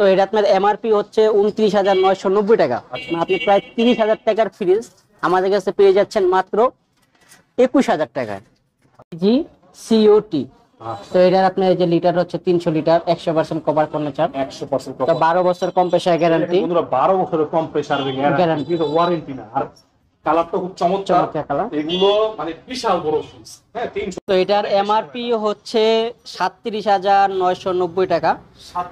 তো এটা আপনার এমআরপি হচ্ছে ২৯,৯৯০ টাকা। মানে আপনি প্রায় ৩০,০০০ টাকার ফ্রিজ আমাদের কাছে পেয়ে যাচ্ছেন মাত্র ২১,০০০ টাকায়। জি সিওটি। তো এটার আপনার যে লিটার হচ্ছে ৩০০ লিটার, ১০০% কভার ফার্নিচার, ১০০% তো ১২ বছর কম্প্রেসার গ্যারান্টি। বন্ধুরা ১২ বছরের কম্প্রেসার গ্যারান্টি, ওয়ারেন্টি না। আর কালারটা খুব চমৎকার কালার, এগুলো মানে বিশাল বড় ফ্রিজ। হ্যাঁ ৩০০। তো এটার এমআরপি হচ্ছে ৩৭,৯৯০ টাকা।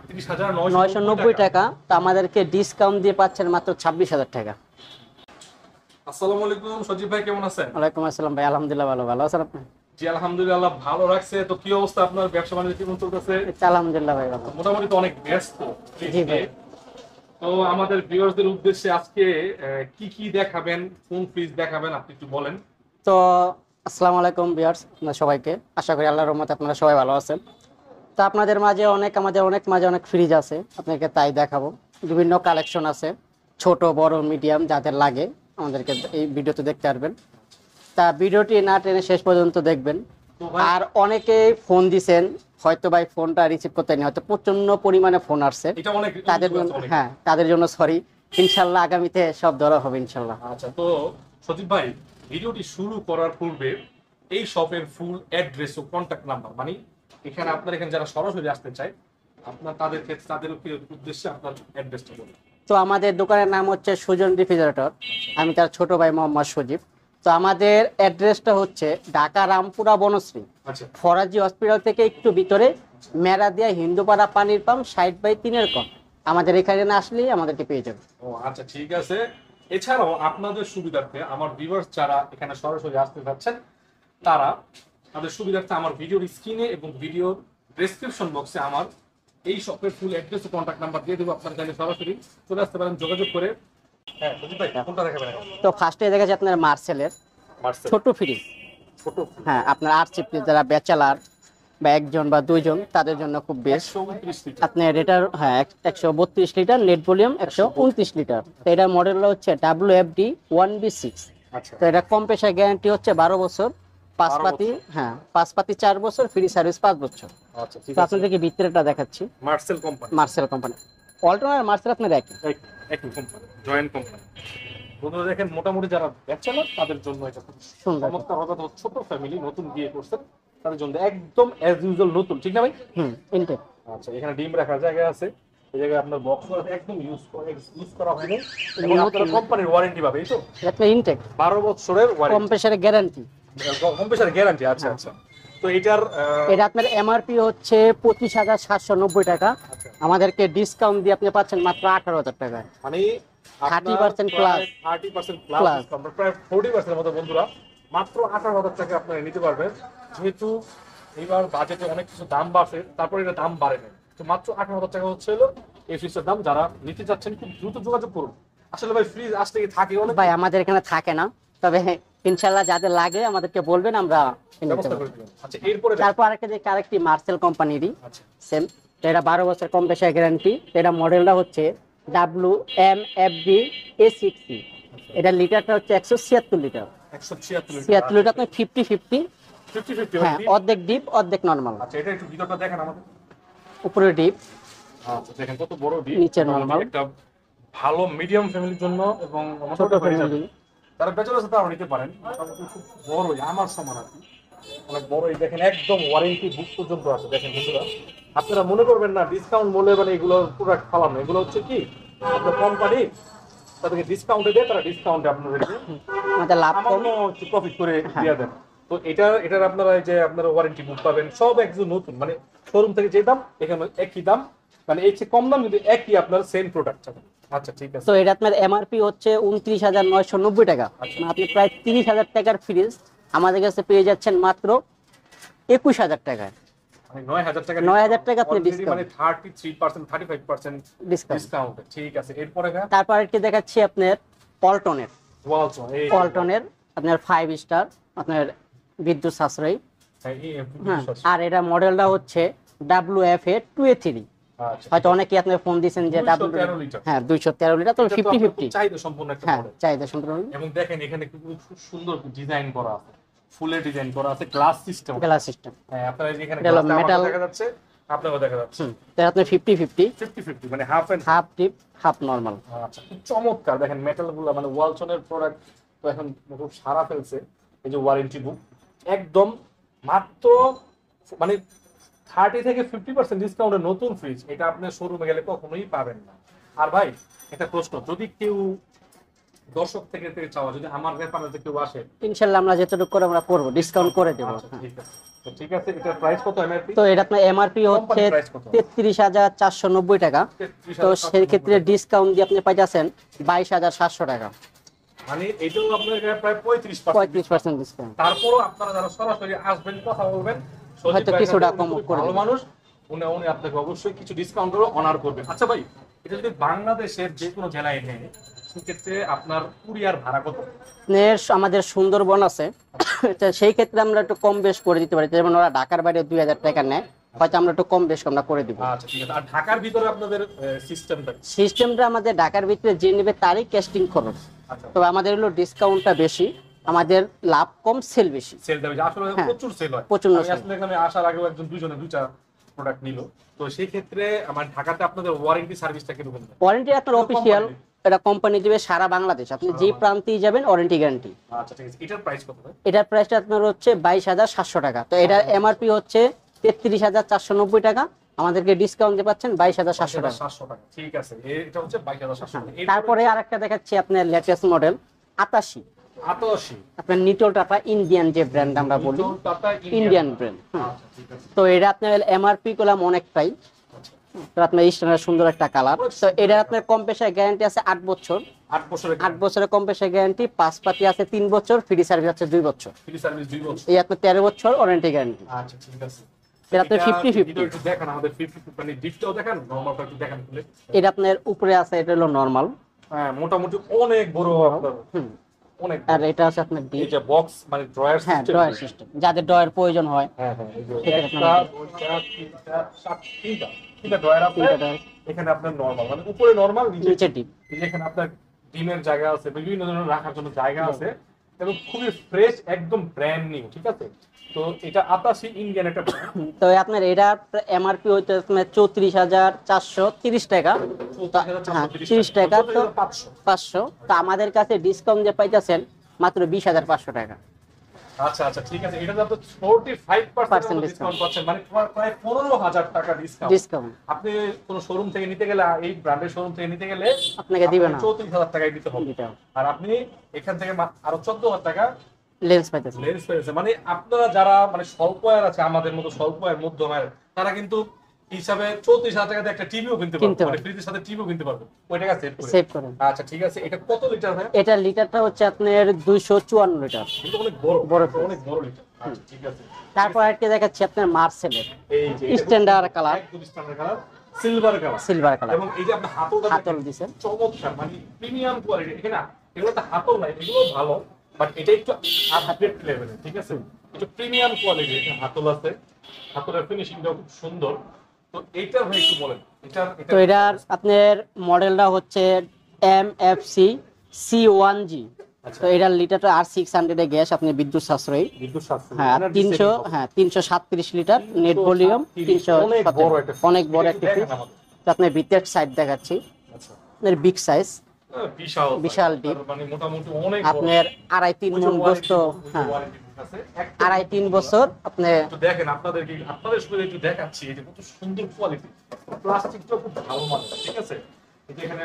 ৩৭,৯৯০ টাকা। তো আমাদেরকে ডিসকাউন্ট দিয়ে পাচ্ছেন মাত্র ২৬,০০০ টাকা। আসসালামু আলাইকুম সজীব ভাই, কেমন আছেন? ওয়ালাইকুম আসসালাম ভাই, আলহামদুলিল্লাহ ভালো আছেন আপনি? জি আলহামদুলিল্লাহ ভালো রাখছে। তো কি অবস্থা আপনার ব্যবসা বাণিজ্য কেমন চলতেছে? আলহামদুলিল্লাহ ভাই ভালো। মোটামুটি তো অনেক ব্যস্ত। জি ভাই। তো আমাদের ভিউয়ারদের উদ্দেশ্যে আজকে কি কি দেখাবেন, কোন ফ্রিজ দেখাবেন আপনি একটু বলেন। তো আসসালামু আলাইকুম ভিউয়ার্স সবাইকে, আশা করি আল্লাহর রহমতে আপনারা সবাই ভালো আছেন। তো আপনাদের মাঝে অনেক ফ্রিজ আছে, আপনাকে তাই দেখাবো। বিভিন্ন কালেকশন আছে, ছোট বড় মিডিয়াম যাদের লাগে আমাদেরকে এই ভিডিওতে দেখতে পারবেন। তা ভিডিওটি না টেনে শেষ পর্যন্ত দেখবেন। আর অনেকে ফোন দিছেন, হয়তো ভাই ফোনটা রিসিভ করতে নেই, হয়তো প্রচন্ড পরিমাণে ফোন আসছে, তাদের জন্য তাদের জন্য সরি। ইনশাল্লাহ আগামীতে সব ধরা হবে ইনশাল্লাহ। আচ্ছা, তো সজীব ভাই ভিডিওটি শুরু করার পূর্বে এই শপের ফুল অ্যাড্রেস ও কন্টাক্ট নাম্বার, মানে এখানে আপনার এখানে যারা সরাসরি আসতে চায় আপনার তাদের উদ্দেশ্যে আপনার অ্যাড্রেসটা বলুন। তো আমাদের দোকানের নাম হচ্ছে সুজন রেফ্রিজারেটর, আমি তার ছোট ভাই মোহাম্মদ সজীব। তো আমাদের অ্যাড্রেসটা হচ্ছে ঢাকা রামপুরা বনশ্রী, ফরাজি হসপিটাল থেকে একটু ভিতরে, মেরাদিয়া হিন্দুপাড়া পানির পাম্প ৬০/৩ কম। আমাদের এখানে না আসলেই আমাদেরকে পেয়ে যাবে। ও আচ্ছা, ঠিক আছে। এছাড়াও আপনাদের সুবিধার্থে আমার ভিউয়ার্স যারা এখানে সরাসরি আসতে যাচ্ছেন তারা তাদের সুবিধার্থে আমার ভিডিওর স্ক্রিনে এবং ভিডিওর ডেসক্রিপশন বক্সে আমার এই শপের ফুল অ্যাড্রেস ও কন্টাক্ট নাম্বার দিয়ে দেবো। আপনারা চাইলে সরাসরি চলে আসতে পারেন যোগাযোগ করে। হ্যাঁ সজীব ভাই, কোনটা দেখাবেন? তো ফার্স্টে দেখা যাচ্ছে আপনার মার্সেলের ছোট ফ্রিজ। হ্যাঁ, আপনার আরসি ফ্রিজ যারা ব্যাচেলার বা একজন বা দুইজন তাদের জন্য খুব বেস্ট। আপনার এটার ১৩২ লিটার, নেট ভলিউম ১২৯ লিটার। তো এটার মডেলটা হচ্ছে WFD 1B6। তো এটা কম্প্রেসার গ্যারান্টি হচ্ছে ১২ বছর, পাঁচ পাতি ৪ বছর, ফ্রি সার্ভিস 5 বছর। আচ্ছা, ঠিক আছে। আছে। আপনাদেরকে ভিতরেটা দেখাচ্ছি। মার্সেল কোম্পানি ওয়ালটন আর মার্সেল আপনার একই কোম্পানি, জয়েন্ট কোম্পানি। বন্ধুরা দেখেন, মোটামুটি যারা ব্যাচেলর তাদের জন্য এটা খুব চমৎকার হবে। ছোট ফ্যামিলি, নতুন বিয়ে করছেন তাদের জন্য একদম অ্যাজ ইউজুয়াল নতুন, ঠিক না ভাই? ইনটেক। আচ্ছা, এখানে ডিম রাখার জায়গা আছে, এই জায়গায় আপনার বক্স আছে, একদম ইউজ করা হয়নি এবং আপনারা কোম্পানির ওয়ারেন্টি পাবে। এই তো এটা ইনটেক 12 বছরের ওয়ারেন্টি, কম্প্রেসারের গ্যারান্টি। আচ্ছা আচ্ছা। তো এটা আপনার এমআরপি হচ্ছে ২৫,৭৯০ টাকা। আমাদেরকে ডিসকাউন্ট দিয়ে আপনি পাচ্ছেন মাত্র 18,০০০ টাকায়, মানে 30% প্লাস। 30% প্লাস, প্রায় 40% মতো বন্ধুরা মাত্র 18,০০০ টাকা আপনারা নিতে পারবেন। যেহেতু এইবার বাজেটে অনেক কিছু দাম বাড়ছে, তারপরে এটা দাম বাড়ে না, তো মাত্র 18,০০০ টাকা হচ্ছে হলো এই ফ্রিজের দাম। যারা নিতে চাচ্ছেন খুব দ্রুত যোগাযোগ করুন। আসলে ভাই ফ্রিজ আসতে কি থাকে অনেক? ভাই আমাদের এখানে থাকে না, তবে ইনশাআল্লাহ যাদের লাগে আমাদেরকে বলবেন, আমরা ব্যবস্থা করে দেব। আচ্ছা, এরপরে তারপর আরেকটি মার্সেল কোম্পানিরই সেম, এটা 12 বছর কম্প্রেসার গ্যারান্টি। এটা মডেলটা হচ্ছে WMFB A6C। এটা লিটারটা হচ্ছে 176 লিটার। 176 লিটার আপনার 50-50। হ্যাঁ, অর্ধেক ডিপ অর্ধেক নরমাল। আচ্ছা, এটা একটু ভিতরটা দেখেন আমাদের। উপরে ডিপ, আচ্ছা দেখেন কত বড় ডিপ, নিচে নরমাল। একটা ভালো মিডিয়াম ফ্যামিলির জন্য এবং ছোট ফ্যামিলি তারা ব্যাচেলর সাথে নিতে পারেন। খুব বড়, আমার সমান আর কি, অনেক বড়। এই দেখেন একদম ওয়ারেন্টি বুক পর্যন্ত আছে। দেখেন বন্ধুরা, আপনারা মনে করবেন না ডিসকাউন্ট বলে মানে এগুলো প্রোডাক্ট ফালানো, এগুলো হচ্ছে কি আপনার কোম্পানি তাদেরকে ডিসকাউন্টে দেয়, তারা ডিসকাউন্টে আপনাদেরকে লাভ কম একটু প্রফিট করে দিয়ে দেন। তো এটার আপনারা এই যে আপনারা ওয়ারেন্টি বুক পাবেন সব একদম নতুন, মানে শোরুম থেকে যে দাম এখানে একই দাম, মানে এর চেয়ে কম দাম কিন্তু একই আপনার সেম প্রোডাক্ট। আচ্ছা ঠিক আছে। তো এটা আপনার এমআরপি হচ্ছে ২৯,৯৯০ টাকা। আপনি প্রায় ৩০,০০০ টাকার ফ্রিজ আমাদের কাছে পেয়ে যাচ্ছেন মাত্র ২১,০০০ টাকায়। মানে ৯,০০০ টাকা, ৯,০০০ টাকা আপনি ডিসকাউন্ট, মানে 33% 35% ডিসকাউন্ট। ঠিক আছে, এরপরে তারপর একটি দেখাচ্ছি আপনার ওয়ালটনের আপনার 5 স্টার, আপনার বিদ্যুৎ সাশ্রয়ী। আর এটা মডেলটা হচ্ছে WFA 2A3। হয়তো অনেকে আপনি ফোন দিয়েছেন যে 213 লিটার, তো 50-50 চাহিদা সম্পূর্ণ একটা মডেল। চাহিদা সম্পূর্ণ। এবং দেখেন এখানে খুব সুন্দর ডিজাইন করা আছে, ফুলের ডিজাইন করা আছে, গ্লাস সিস্টেম। হ্যাঁ, আপনারা এখানে মেটাল দেখা যাচ্ছে আপনাকে দেখা যাচ্ছে তো আপনি 50-50, 50-50 মানে half and half deep half normal. আচ্ছা, খুব চমৎকার। দেখেন মেটাল গুলো মানে ওয়ালটনের প্রোডাক্ট তো এখন খুব সারা ফেলছে। এই যে ওয়ারেন্টি বুক একদম মাত্র মানে 30 থেকে 50% ডিসকাউন্টে নতুন ফ্রিজ, এটা আপনি শোরুমে গেলে কখনোই পাবেন না। আর ভাই একটা প্রশ্ন, যদি কেউ দর্শক থেকে চাওয়া, যদি আমার রেফারেন্সে কেউ আসে, ইনশাআল্লাহ আমরা যতটুকু করে আমরা করব, ডিসকাউন্ট করে দেব। আচ্ছা, ঠিক আছে। তো ঠিক আছে, এটার প্রাইস কত এমআরপি? তো এটা আপনার এমআরপি হচ্ছে 33,490 টাকা। তো সেই ক্ষেত্রে ডিসকাউন্ট দিয়ে আপনি পাইতেছেন 22,700 টাকা, মানে এটাও আপনার প্রায় 35% ডিসকাউন্ট। তারপরও আপনারা যারা সরাসরি আসবেন, কথা বলবেন, হয়তো কিছুটা কম করে ভালো দেব। মানুষ, উনি আপনাকে অবশ্যই কিছু ডিসকাউন্টেরও অনার করবেন। আচ্ছা ভাই, এটা যদি বাংলাদেশের যে কোনো জেলায় নেয়, সেক্ষেত্রে আপনার কুরিয়ার ভাড়া কত? আমাদের সুন্দরবন আছে, তো সেই ক্ষেত্রে আমরা একটু কম বেশ করে দিতে পারি। যেমন ওরা ঢাকার বাইরে 2000 টাকা নেয়, হয়তো আমরা একটু কম বেশ আমরা করে দিব। আচ্ছা, ঠিক আছে। আর ঢাকার ভিতরে আপনাদের সিস্টেমটা আমাদের ঢাকার ভিতরে যে নেবে তারই ক্যাস্টিং খরচ। আচ্ছা, তবে আমাদের হলো ডিসকাউন্টটা বেশি, আমাদের লাভ কম, সেল বেশি। সেলটা বেশি, আসলে প্রচুর সেল হয়। প্রচুর আমি আসলে এখানে আসার আগেও একজন দুইজনে দুইটা প্রোডাক্ট নিল। তো সেই ক্ষেত্রে আমার ঢাকাতে আপনাদের ওয়ারেন্টি সার্ভিসটা কিরকম? ওয়ারেন্টি আপনার অফিশিয়াল, এটা কোম্পানি দিবে সারা বাংলাদেশ, আপনি যে প্রান্তেই যাবেন ওয়ারেন্টি গ্যারান্টি। আচ্ছা, ঠিক আছে। এটার প্রাইস কত ভাই? এটার প্রাইসটা আপনার হচ্ছে 22,700 টাকা। তো এটার এমআরপি হচ্ছে 33,490 টাকা, আমাদেরকে ডিসকাউন্ট দিয়ে পাচ্ছেন 22,700 টাকা। 700 টাকা, ঠিক আছে। এটা হচ্ছে 22,700 টাকা। তারপরে আরেকটা দেখাচ্ছি আপনার লেটেস্ট মডেল 88, 88 আপনার নিটল টাটা ইন্ডিয়ান যে ব্র্যান্ড আমরা বলি, ইন্ডিয়ান ব্র্যান্ড। আচ্ছা, ঠিক আছে। তো এটা আপনার এমআরপি করলাম অনেকটাই। তো আপনার স্ট্যান্ডার্ড সুন্দর একটা কালার। তো এটা আপনার কম পেশায় গ্যারান্টি আছে 8 বছর, 8 বছরের কম পেশায় গ্যারান্টি, পাঁচ পাতি আছে 3 বছর, ফ্রি সার্ভিস আছে 2 বছর, ফ্রি সার্ভিস 2 বছর, এই আপনার 13 বছর ওয়ারেন্টি গ্যারান্টি। আচ্ছা, ঠিক আছে। এটা আপনার 50-50। একটু দেখান আমাদের 50 মানে ডিপটাও দেখান, নরমালটা একটু দেখান খুলে। এটা আপনার উপরে আছে, এটা হলো নরমাল। হ্যাঁ, মোটামুটি অনেক বড় আপনার, অনেক। আর এটা আছে আপনার এই যে বক্স মানে ড্রয়ার সিস্টেম, হ্যাঁ ড্রয়ার সিস্টেম, যাদের ড্রয়ার প্রয়োজন হয়। হ্যাঁ হ্যাঁ, এই যে একটা, দুইটা, তিনটা, তিনটা ড্রয়ার আছে। এখানে আপনার নরমাল মানে উপরে নরমাল, নিচে ডিপ। এখানে আপনার ডিমের জায়গা আছে, বিভিন্ন ধরনের রাখার জন্য জায়গা আছে, এবং খুবই ফ্রেশ, একদম ব্র্যান্ড নিউ। ঠিক আছে। তো এটা 88 ইন্ডিয়ান একটা। তো আপনার এটা এমআরপি হইতে আপনার 34,430 টাকা, 30 টাকা, তো 500। তো আমাদের কাছে ডিসকাউন্ট দিয়ে পাইতেছেন মাত্র 20,500 টাকা। আচ্ছা আচ্ছা, ঠিক আছে। এটা তো 45% ডিসকাউন্ট পাচ্ছেন, মানে প্রায় 15,000 টাকা ডিসকাউন্ট। আপনি কোন শোরুম থেকে নিতে গেলে, এই ব্র্যান্ডের শোরুম থেকে নিতে গেলে আপনাকে দিবে না, 34,000 টাকায় দিতে হবে। আর আপনি এখান থেকে আরো 14,000 টাকা লেন্স পাইতেছেন। মানে আপনারা যারা মানে স্বল্প আয়ের আছে, আমাদের মতো স্বল্প আয়ের, মধ্যম আয়ের, তারা কিন্তু হিসাবে 34,000 টাকাতে একটা টিভিও কিনতে পারবে, মানে ফ্রিজের সাথে টিভিও কিনতে পারবে। ওই টাকা সেভ করে। আচ্ছা, ঠিক আছে। এটা কত লিটার হয়? এটা লিটারটা হচ্ছে আপনার 254 লিটার। এটা অনেক বড়, অনেক বড় লিটার। আচ্ছা, ঠিক আছে। তারপর আরেকটা দেখাচ্ছি আপনার মার্সেলের, এই যে স্ট্যান্ডার্ড কালার, একদম স্ট্যান্ডার্ড কালার, সিলভার কালার। এবং এই যে আপনি হাতল দিবেন, চমৎকার, মানে প্রিমিয়াম কোয়ালিটি। এখানে এগুলো তো হাতল নাই, এগুলো ভালো, বাট এটা একটু আপডেট লেভেলের। ঠিক আছে, একটু প্রিমিয়াম কোয়ালিটি। এটা হাতল আছে, হাতলের ফিনিশিংটাও খুব সুন্দর। তো এইটার ভাই একটু বলেন। তো এটার আপনার মডেলটা হচ্ছে MFC C1G। তো এটার লিটারটা R600 এ গ্যাস, আপনি বিদ্যুৎ সাশ্রয়ী। হ্যাঁ, 337 লিটার নেট ভলিউম, 317, অনেক বড় একটা ফ্রিজ। তো আপনার ভিতরের সাইড দেখাচ্ছি, আপনার বিগ সাইজ, বিশাল ডিপ, মানে মোটামুটি অনেক আপনার 2.5-3 মণ গোস্ত। হ্যাঁ, 2.5-3 বছর। আপনি দেখেন, আপনাদের সুবিধা একটু দেখাচ্ছি, এই যে কত সুন্দর কোয়ালিটি, প্লাস্টিকটাও খুব ভালো মানের। ঠিক আছে, এখানে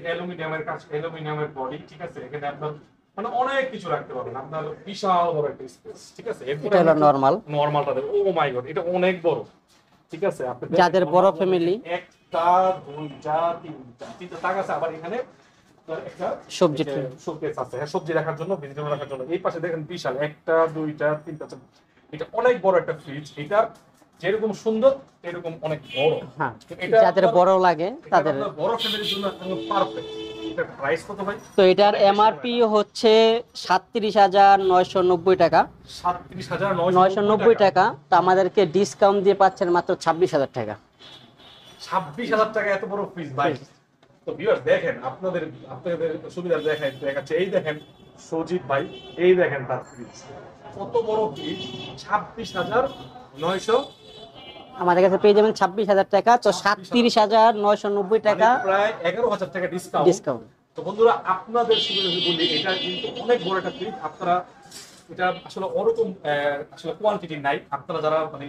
অ্যালুমিনিয়ামের কাজ, অ্যালুমিনিয়ামের বডি। ঠিক আছে, এখানে আপনার মানে অনেক কিছু রাখতে পারবেন, আপনার বিশাল বড় একটা স্পেস। ঠিক আছে, এটা হলো নরমালটা দেন। ও মাই গড, এটা অনেক বড়। ঠিক আছে, আপনি যাদের বড় ফ্যামিলি, একটা, দুইটা, তিনটা তাক আছে। আবার এখানে একটা সবজি শোকেস আছে, হ্যাঁ, সবজি রাখার জন্য, ভেজিটেবল রাখার জন্য। এই পাশে দেখেন বিশাল, একটা, দুইটা, তিনটা, এটা অনেক বড় একটা ফ্রিজ। এটা যেরকম সুন্দর এরকম অনেক বড়। হ্যাঁ, যাদের বড় লাগে তাদের, বড় ফ্যামিলির জন্য একদম পারফেক্ট। এটার প্রাইস কত ভাই? তো এটার এমআরপি হচ্ছে 37,990 টাকা। 37,990 টাকা। তো আমাদেরকে ডিসকাউন্ট দিয়ে পাচ্ছেন মাত্র 26,000 টাকা। 26,000 টাকা এত বড় ফ্রিজ ভাই। তো ভিউয়ার্স দেখেন, আপনাদের সুবিধা দেখাচ্ছে। এই দেখেন সজিব ভাই, এই দেখেন তার ফ্রিজ, কত বড় ফ্রিজ, 26,990 আমাদের কাছে পেয়ে যাবেন 26,000 টাকা, তো 37,990 টাকা, প্রায় 11,000 টাকা ডিসকাউন্ট। তো বন্ধুরা আপনাদের শুধু যদি বলি এটা কিন্তু অনেক বড় একটা ফ্রিজ, আপনারা এটা আসলে ওরকম আসলে কোয়ান্টিটি নাই। আপনারা যারা মানে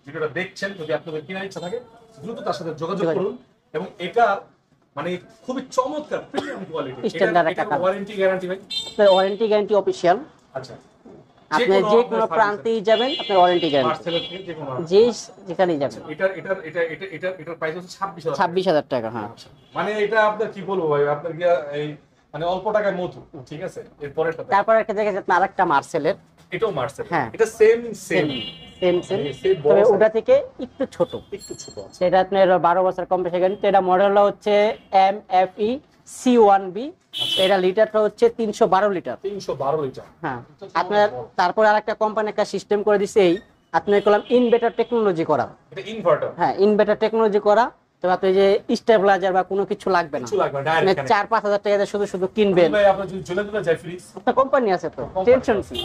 ভিডিওটা দেখছেন, যদি আপনাদের কেনার ইচ্ছা থাকে দ্রুত তার সাথে যোগাযোগ করুন। এবং এটা মানে খুবই চমৎকার প্রিমিয়াম কোয়ালিটি। এটা ওয়ারেন্টি গ্যারান্টি ভাই? আপনার ওয়ারেন্টি গ্যারান্টি অফিশিয়াল। আচ্ছা, আপনি যে কোনো প্রান্তেই যাবেন আপনার ওয়ারেন্টি গ্যারান্টি, যেখানেই যাবেন। এটার প্রাইস হচ্ছে 26,000 টাকা। হ্যাঁ, মানে এটা আপনার কি বলবো ভাই, আপনার কি এই মানে অল্প টাকায় মধু, ঠিক আছে। এরপরেরটা তারপর একটা দেখেছেন আপনি আরেকটা মার্সেলের, এটাও মার্সেল। হ্যাঁ, এটা সেম তবে ওটা থেকে একটু ছোট আছে। সেটা আপনার 12 বছর কম্প্রেসার গ্যারান্টি। এটা মডেলটা হচ্ছে MFE C1B। এটা লিটারটা হচ্ছে 312 লিটার। হ্যাঁ, আপনার তারপর আরেকটা কোম্পানি একটা সিস্টেম করে দিছে, এই আপনার কলম ইনভার্টার টেকনোলজি করা। এটা ইনভার্টার? হ্যাঁ, ইনভার্টার টেকনোলজি করা। তবে আপনি যে স্টেবিলাইজার বা কোনো কিছু লাগবে না, মানে 4-5 হাজার টাকা দিয়ে শুধু কিনবেন। ভাই আপনার যদি চলে যায় ফ্রিজ, একটা কোম্পানি আছে তো টেনশন ফ্রি।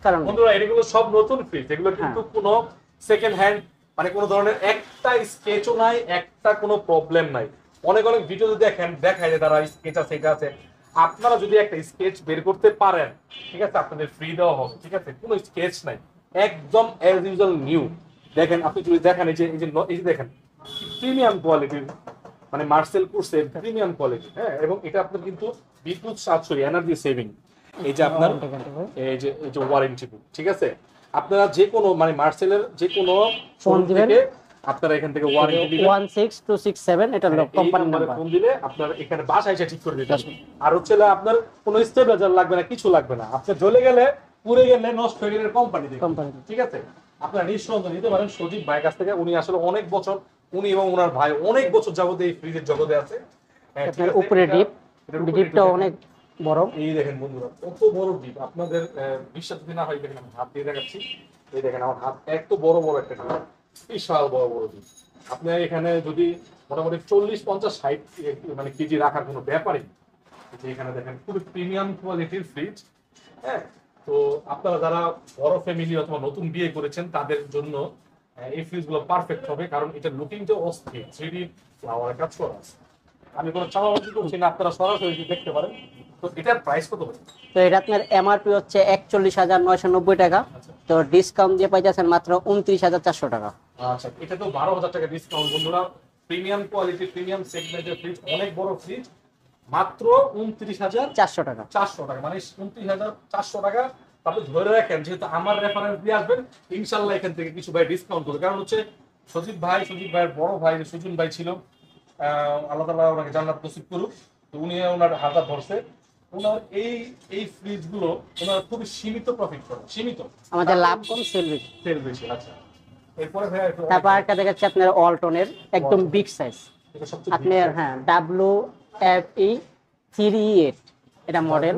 কারণ বন্ধুরা এগুলো সব নতুন ফ্রিজ, এগুলো কিন্তু কোনো সেকেন্ড হ্যান্ড মানে কোনো ধরনের একটা স্কেচও নাই, একটা কোনো প্রবলেম নাই। অনেক ভিডিওতে দেখেন দেখায় যে তারা স্কেচ আছে, এটা আছে। আপনারা যদি একটা স্কেচ বের করতে পারেন, ঠিক আছে, আপনাদের ফ্রি দেওয়া হবে, ঠিক আছে। কোনো স্কেচ নাই, একদম অ্যাজ ইউজুয়াল নিউ। দেখেন আপনি যদি দেখেন এই যে দেখেন প্রিমিয়াম কোয়ালিটির মানে মার্সেল কোর্সে প্রিমিয়াম কোয়ালিটি। হ্যাঁ, এবং এটা আপনার কিন্তু বিদ্যুৎ সাশ্রয়ী, এনার্জি সেভিং। এই যে আপনার এই যে ওয়ারেন্টি বুক, ঠিক আছে। আপনারা যে কোনো মানে মার্সেলের যে কোনো ফোন থেকে আপনারা এখান থেকে ওয়ারেন্টি দিবেন 16267, এটা কোম্পানি নাম্বার। ফোন দিলে আপনার এখানে বাসায় এসে ঠিক করে দিতে আসবে। আর হচ্ছে আপনার কোনো স্টেবিলাইজার লাগবে না, কিছু লাগবে না। আপনি জ্বলে গেলে পুড়ে গেলে নষ্ট হয়ে গেলে কোম্পানি দেবে, ঠিক আছে। আপনারা নিঃসন্দেহে নিতে পারেন সজীব ভাইয়ের কাছ থেকে। উনি আসলে অনেক বছর, উনি এবং ওনার ভাই অনেক বছর যাবত এই ফ্রিজের জগতে আছে। উপরে ডিপটা অনেক বড়। এই দেখেন বন্ধুরা কত বড় ডিপ, আপনাদের বিশ্বাস যদি না হয় দেখেন আমি হাত দিয়ে দেখাচ্ছি। এই দেখেন আমার হাত এত বড় একটা ডিপ, বিশাল বড় ডিপ। আপনি এখানে যদি মোটামুটি 40-50-60 মানে কেজি রাখার কোনো ব্যাপারই। এখানে দেখেন খুবই প্রিমিয়াম কোয়ালিটির ফ্রিজ। হ্যাঁ, তো আপনারা যারা বড় ফ্যামিলি অথবা নতুন বিয়ে করেছেন তাদের জন্য এই ফ্রিজগুলো পারফেক্ট হবে, কারণ এটা লুকিংটা অস্থির, 3D ফ্লাওয়ারের কাজ করা আছে। আমি কোনো চালাবাজি করছি না, আপনারা সরাসরি দেখতে পারেন। তো এটার প্রাইস কত হবে? তো এটা আপনার এমআরপি হচ্ছে 41,990 টাকা, তো ডিসকাউন্ট দিয়ে পাইতেছেন মাত্র 29,400 টাকা। আচ্ছা, এটা তো 12,000 টাকা ডিসকাউন্ট। বন্ধুরা প্রিমিয়াম কোয়ালিটি প্রিমিয়াম সেগমেন্টের ফ্রিজ, অনেক বড় ফ্রিজ, মাত্র 29,400 টাকা। 400 টাকা মানে 29,400 টাকা। আপনি ধরে রাখেন যেহেতু আমার রেফারেন্স দিয়ে আসবেন, ইনশাল্লাহ এখান থেকে কিছু ভাই ডিসকাউন্ট করবে। কারণ হচ্ছে সজীব ভাইয়ের বড় ভাই সুজন ভাই ছিল, আল্লাহ তাআলা ওনাকে জান্নাত নসিব করুক। তো উনি ওনার হাতটা ধরছে, ওনার এই ফ্রিজ গুলো ওনার খুবই সীমিত প্রফিট করে, সীমিত। আমাদের লাভ কম, সেল বেশি। আচ্ছা, এরপরে ভাই তারপর একটা দেখাচ্ছি আপনার ওয়ালটনের একদম বিগ সাইজ। আপনার হ্যাঁ WFE 3E8 এটা মডেল।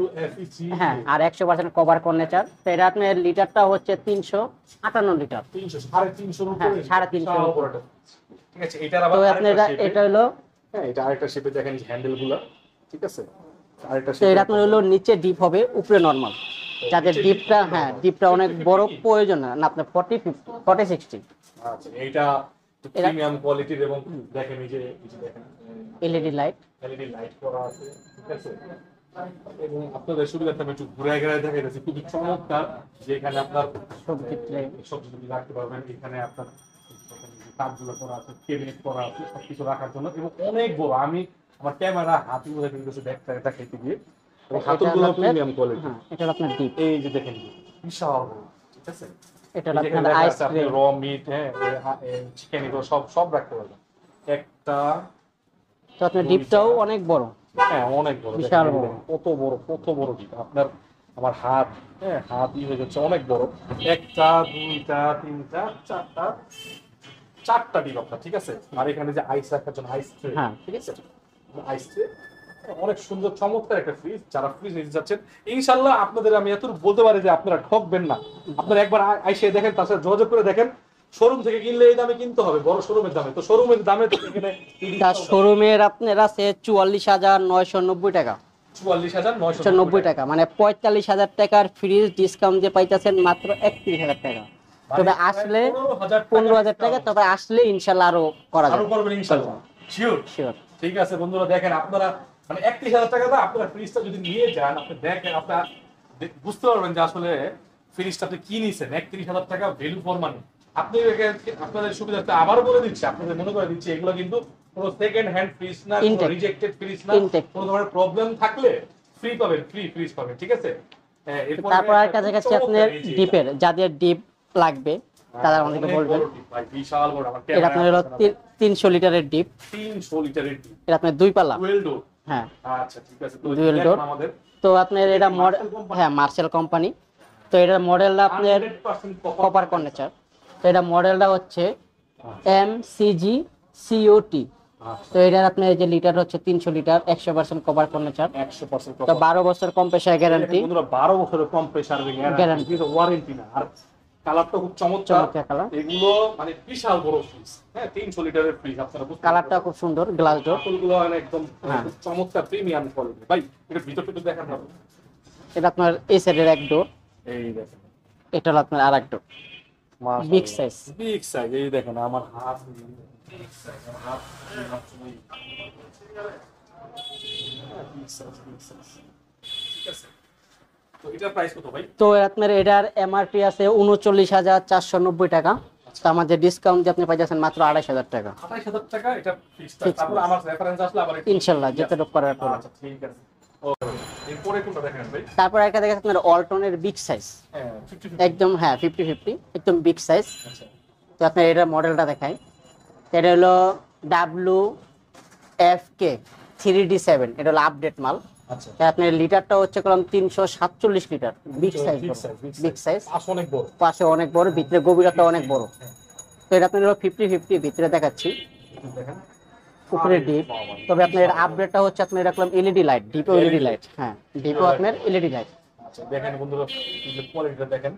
হ্যাঁ, আর 100% কভার কর্নেচার। তো এটা আপনার লিটারটা হচ্ছে 358 লিটার। 350 ঠিক আছে। এটার আবার এটা হলো হ্যাঁ, এটা আরেকটা শেপে দেখেন হ্যান্ডেলগুলো, ঠিক আছে। আরেকটা তো এটা আপনার হলো নিচে ডিপ হবে, উপরে নরমাল। যাদের ডিপটা অনেক বড় প্রয়োজন না, আপনার 40-50-40-60। আচ্ছা, এইটা প্রিমিয়াম কোয়ালিটির। এবং দেখেন এই যে দেখেন এলইডি লাইট করা আছে, ঠিক আছে। এবং আপনাদের সুবিধার্থে আমি একটু ঘুরে দেখাইতেছি, খুবই চমৎকার। যেখানে আপনার সবজি রাখতে পারবেন, এখানে আপনার কাপগুলো করা আছে, কেবিনেট করা আছে সবকিছু রাখার জন্য। এবং অনেক বড়, আমি আমার ক্যামেরা হাতি মধ্যে দেখাইতে গিয়ে হাতলগুলো প্রিমিয়াম কোয়ালিটি। এটা আপনার ডিপ, এই যে দেখেন বিশাল বড়, ঠিক আছে। এটা আপনার আইসক্রিম, র মিট, হ্যাঁ, চিকেন, এগুলো সব রাখতে পারবেন একটা। তো আপনার ডিপটাও অনেক বড়। হ্যাঁ, অনেক বড়, বিশাল বড়। কত বড় ডিপ, আপনার আমার হাত, হ্যাঁ, হাত হয়ে যাচ্ছে, অনেক বড়। একটা, দুইটা, তিনটা, চারটা ডিপ আপনার, ঠিক আছে। আর এখানে যে আইস রাখার জন্য আইস ট্রে, ঠিক আছে, আইস ট্রে। অনেক সুন্দর চমৎকার একটা ফ্রিজ। যারা ফ্রিজ নিতে যাচ্ছেন, ইনশাআল্লাহ আপনাদের আমি এতটুকু বলতে পারি যে আপনারা ঠকবেন না। আপনারা একবার আইসে দেখেন, তার সাথে যোগাযোগ করে দেখেন। শোরুম থেকে কিনলে এই দামে কিনতে হবে, বড় শোরুমের দামে। তো শোরুমের দামে তো এখানে শোরুমের আপনার আছে 44,990 টাকা। 44,990 টাকা, মানে 45,000 টাকার ফ্রিজ ডিসকাউন্ট দিয়ে পাইতেছেন মাত্র 31,000 টাকা। তবে আসলে 15,000 টাকা, তবে আসলে ইনশাআল্লাহ আরো করা যাবে, আরো করবেন ইনশাআল্লাহ, শিওর শিওর। ঠিক আছে বন্ধুরা, দেখেন আপনারা মানে 31,000 টাকা দাও, আপনারা ফ্রিজটা যদি নিয়ে যান, আপনি দেখেন, আপনারা বুঝতে পারবেন যে আসলে ফ্রিজটা আপনি কি নিছেন। 31,000 টাকা ভ্যালু ফর মানি। আপনি আপনাদের সুবিধার্থে আবার বলে দিচ্ছি, আপনাদের মনে করে দিচ্ছি, এগুলো কিন্তু কোনো সেকেন্ড হ্যান্ড ফ্রিজ না, কোনো রিজেক্টেড ফ্রিজ না, কোনো ধরনের প্রবলেম থাকলে ফ্রি পাবেন, ফ্রি ফ্রিজ পাবেন, ঠিক আছে। তারপর একটা দেখাচ্ছি আপনার ডিপের, যাদের ডিপ লাগবে তারা আমাদেরকে বলবেন। ভাই বিশাল বড়, আমার এটা আপনার হলো 300 লিটারের ডিপ, 300 লিটারের ডিপ, এটা আপনার দুই পাল্লা, ডুয়েল ডোর। হ্যাঁ আচ্ছা ঠিক আছে, তো ডুয়েল ডোর। আমাদের তো আপনার এটা মডেল, হ্যাঁ মার্শাল কোম্পানি। তো এটার মডেলটা আপনার 100% কপার কন্ডেন্সার। তো এটা মডেলটা হচ্ছে MCG COT। তো এটার আপনার যে লিটার হচ্ছে 300 লিটার, 100% কপার কন্ডেন্সার, 100% তো 12 বছর কম্প্রেসার গ্যারান্টি। বন্ধুরা 12 বছরের কম্প্রেসার গ্যারান্টি, ওয়ারেন্টি না। আর কালারটা খুব চমৎকার কালার, এগুলো মানে বিশাল বড় ফ্রিজ, হ্যাঁ 300 লিটারের ফ্রিজ, আপনারা বুঝতে কালারটা খুব সুন্দর, গ্লাস ডোর, বোতলগুলো একদম চমৎকার প্রিমিয়াম কোয়ালিটি। ভাই এটা ভিতর থেকে দেখান না, এটা আপনার এই সাইডের এক ডোর, এই দেখেন, এটা হলো আপনার আরেক ডোর, বিগ সাইজ, বিগ সাইজ। এই দেখেন আমার হাত, বিগ সাইজ আমার হাত, বিগ সাইজ, ঠিক আছে। তো এটার প্রাইস কত ভাই? তো আপনার এটার এমআরপি আছে 39,490 টাকা। তো আমাদের ডিসকাউন্ট দিয়ে আপনি পাই যাচ্ছেন মাত্র 28,000 টাকা। 28,000 টাকা এটা ফিক্সড। তারপর আমার রেফারেন্স আসলে আবার ইনশাআল্লাহ যেটা করার পর। আচ্ছা ঠিক আছে। এরপরে কোনটা দেখেন ভাই? তারপর একটা দেখেন আপনার ওয়ালটনের বিগ সাইজ, হ্যাঁ 50 একদম, হ্যাঁ 50-50 একদম বিগ সাইজ। আচ্ছা তো আপনার এটা মডেলটা দেখাই, এটা হলো WFK 3D7, এটা হলো আপডেট মাল। আচ্ছা আপনার লিটারটা হচ্ছে কলম 347 litre, big size, big size, পাশে অনেক বড়, পাশে অনেক বড়, ভিতরে গভীরতা অনেক বড়। তো এটা আপনার হলো 50-50, ভিতরে দেখাচ্ছি, দেখেন উপরে ডিপ। তবে আপনার এর আপডেটটা হচ্ছে আপনার এরকম LED light, depot LED light, হ্যাঁ ডিপো আপনার এলইডি লাইট। আচ্ছা দেখেন বন্ধুরা, এই যে কোয়ালিটিটা দেখেন,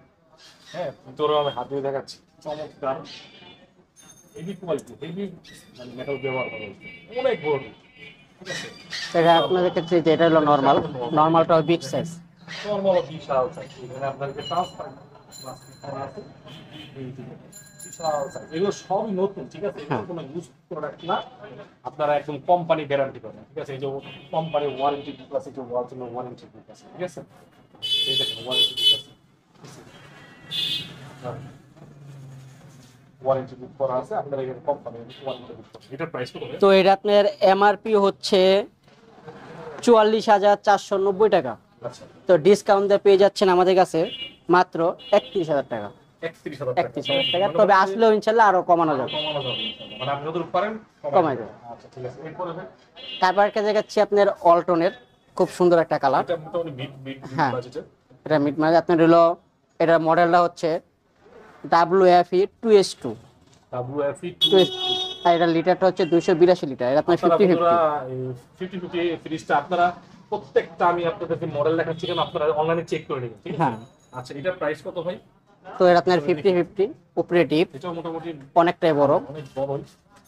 হ্যাঁ ভিতরেও আমি হাত দিয়ে দেখাচ্ছি, চমৎকার হেভি কোয়ালিটি, হেভি মানে মেটাল ব্যবহার করা হয়েছে, অনেক বড়, ঠিক আছে। এটা আপনাদের ক্ষেত্রে যে এটা হলো নরমাল, নরমালটাও বিগ সাইজ, নরমাল বিশাল সাইজ। এখানে আপনাদের ট্রান্সপারেন্ট প্লাস্টিক করা আছে, এই যে বিশাল সাইজ। এগুলো সবই নতুন, ঠিক আছে, এগুলো কোনো ইউজ প্রোডাক্ট না, আপনারা একদম কোম্পানি গ্যারান্টি পাবেন, ঠিক আছে। এই যে কোম্পানি ওয়ারেন্টি বুক আছে, যে ওয়ালটনের ওয়ারেন্টি বুক আছে, ঠিক আছে। এই দেখেন ওয়ারেন্টি বুক আছে, ওয়ারেন্টি বুক করা আছে, আপনারা এখানে কোম্পানি ওয়ারেন্টি বুক করবেন। এটার প্রাইস কত? তো এটা আপনার এমআরপি হচ্ছে 44,490 টাকা। আচ্ছা তো ডিসকাউন্ট দিয়ে পেয়ে যাচ্ছেন আমাদের কাছে মাত্র 31,000 টাকা, 31,000 টাকা। তবে আসলেও ইনশাআল্লাহ আরো কমানো যাবে, কমানো যাবে ইনশাআল্লাহ, মানে আপনি যতটুকু পারেন কমাই যাবে। আচ্ছা ঠিক আছে। এরপরে তারপর একটা দেখাচ্ছি আপনার ওয়ালটনের খুব সুন্দর একটা কালার, এটা মোটামুটি মিড হ্যাঁ বাজেটে, এটা মিড মানে আপনার হলো, এটার মডেলটা হচ্ছে WFE 2S2, WFE 2S2, আর এটা লিটারটা হচ্ছে 282 লিটার। এটা আপনার 50-50 ফ্রিজটা আপনারা প্রত্যেকটা, আমি আপনাদেরকে মডেল দেখাচ্ছি কেন, আপনারা অনলাইনে চেক করে নেবেন, ঠিক আছে। হ্যাঁ আচ্ছা এটা প্রাইস কত ভাই? তো এটা আপনার 50-50, উপরে ডিপ, এটা মোটামুটি অনেকটাই বড়, অনেক বড়ই,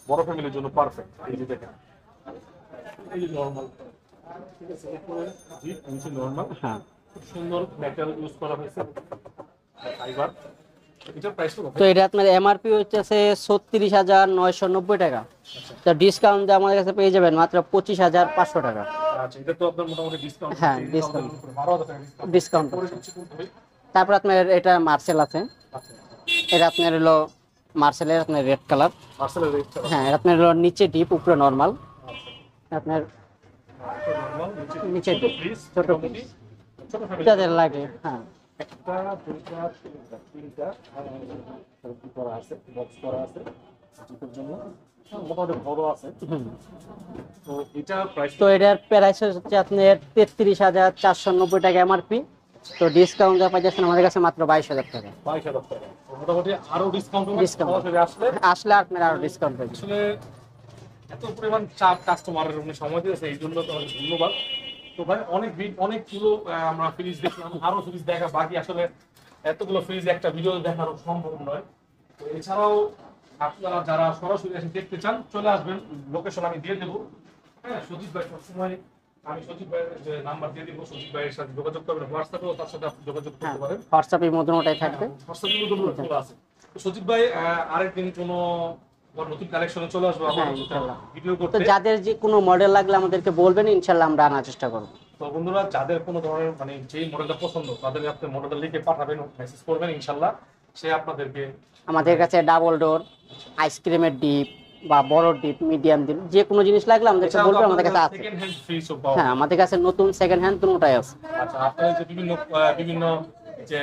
বড় ফ্যামিলির জন্য পারফেক্ট। এই যে দেখেন, এই যে নরমাল, ঠিক আছে, এরপরে জিপ নিচে নরমাল, হ্যাঁ। খুব সুন্দর মেটাল ইউজ করা হয়েছে, ফাইবার। এটার প্রাইস কত? তো এটা আপনার এমআরপি হচ্ছে 36,990 টাকা। তো ডিসকাউন্ট দিয়ে আমাদের কাছে পেয়ে যাবেন মাত্র 25,500 টাকা। আচ্ছা এটা তো আপনার মোটামুটি ডিসকাউন্ট, হ্যাঁ ডিসকাউন্ট, 12,000 টাকা ডিসকাউন্ট। তারপর আপনার এটা মার্সেল আছে, আচ্ছা এটা আপনার হলো মার্সেলের আপনার রেড কালার, মার্সেলের রেট চালা, হ্যাঁ এটা আপনার হলো নিচে ডিপ, উপরে নরমাল, আপনার নরমাল নিচে ছোট ফ্রিজ, ছোট মোটামুটি ছোট ফ্যামিলি যাদের লাগে, হ্যাঁ একটা দুইটা তিনটা কি করা আছে, বক্স করা আছে জিপের জন্য, মোটামুটি বড় আছে। তো এটা প্রাইস, তো এটার প্রাইস হচ্ছে আপনার 33,490 টাকা এমআরপি। তো ডিসকাউন্ট দেওয়া পাচ্ছেন আমাদের কাছে মাত্র 22,000 টাকা। 22,000 টাকা। তো মোটামুটি আরো ডিসকাউন্ট Discount। আসলে আপনার আরো ডিসকাউন্ট পাবেন। আসলে এত পরিমাণ চাপ কাস্টমারের উনি সময় দিয়েছে, এই জন্য তো অনেক ধন্যবাদ। তো ভাই অনেকগুলো আমরা ফ্রিজ দেখলাম, আরো ফ্রিজ দেখা বাকি, আসলে এতগুলো ফ্রিজ একটা ভিডিও দেখানো সম্ভব নয়। তো এছাড়াও আপনারা যারা সরাসরি এসে দেখতে চান চলে আসবেন, লোকেশন আমি দিয়ে দেবো, হ্যাঁ সজিব ভাই সবসময়, আমি সজিব ভাইয়ের যে নাম্বার দিয়ে দিব, সজিব ভাইয়ের সাথে যোগাযোগ করবেন, হোয়াটসঅ্যাপেও তার সাথে আপনি যোগাযোগ করতে পারেন। হোয়াটসঅ্যাপে মধ্যমটাই থাকবে, হোয়াটসঅ্যাপে খোলা আছে। সচিব ভাই আরেকদিন কোনো নতুন কালেকশনে চলে আসবো হ্যাঁ, আবার ইনশাল্লাহ। ভিডিও তো করতে। যাদের যে কোনো মডেল লাগলে আমাদেরকে বলবেন, ইনশাল্লাহ আমরা আনার চেষ্টা করবো। তো বন্ধুরা, যাদের কোনো ধরনের মানে যেই মডেলটা পছন্দ তাদের আপনি মডেলটা লিখে পাঠাবেন, মেসেজ করবেন, ইনশাল্লাহ সে আপনাদেরকে আমাদের কাছে ডাবল ডোর, আইসক্রিমের ডিপ বা বড় ডিপ, মিডিয়াম ডিপ, যে কোনো জিনিস লাগলে আমাদেরকে বলবেন, আমাদের কাছে আছে। সেকেন্ড হ্যান্ড ফ্রিজও পাওয়া হ্যাঁ, যায়। আমাদের কাছে নতুন সেকেন্ড হ্যান্ড দুটোটাই আছে। আচ্ছা, আপনার যে বিভিন্ন বিভিন্ন যে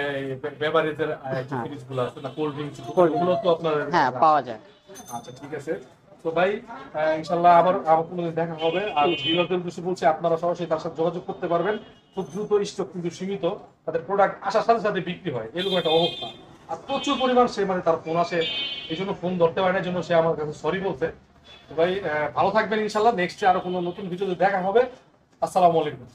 বেভারেজের যে হ্যাঁ, ফ্রিজগুলো আছে না, কোল্ড ড্রিঙ্কস, Cold ওগুলো তো আপনার হ্যাঁ, পাওয়া যায়। আচ্ছা, ঠিক আছে। তো ভাই ইনশাল্লাহ আবার আবার কোনোদিন দেখা হবে। আর ভিউয়ারদের উদ্দেশ্যে বলছি, আপনারা সরাসরি তার সাথে যোগাযোগ করতে পারবেন। খুব দ্রুত, স্টক কিন্তু সীমিত, তাদের প্রোডাক্ট আসার সাথে সাথে বিক্রি হয়, এরকম একটা অবস্থা। আর প্রচুর পরিমাণ সে মানে তার ফোন আসে, এই জন্য ফোন ধরতে পারে না, এই জন্য সে আমার কাছে সরি বলছে। তো ভাই ভালো থাকবেন, ইনশাল্লাহ নেক্সটে আরো কোনো নতুন ভিডিওতে দেখা হবে। আসসালামু আলাইকুম।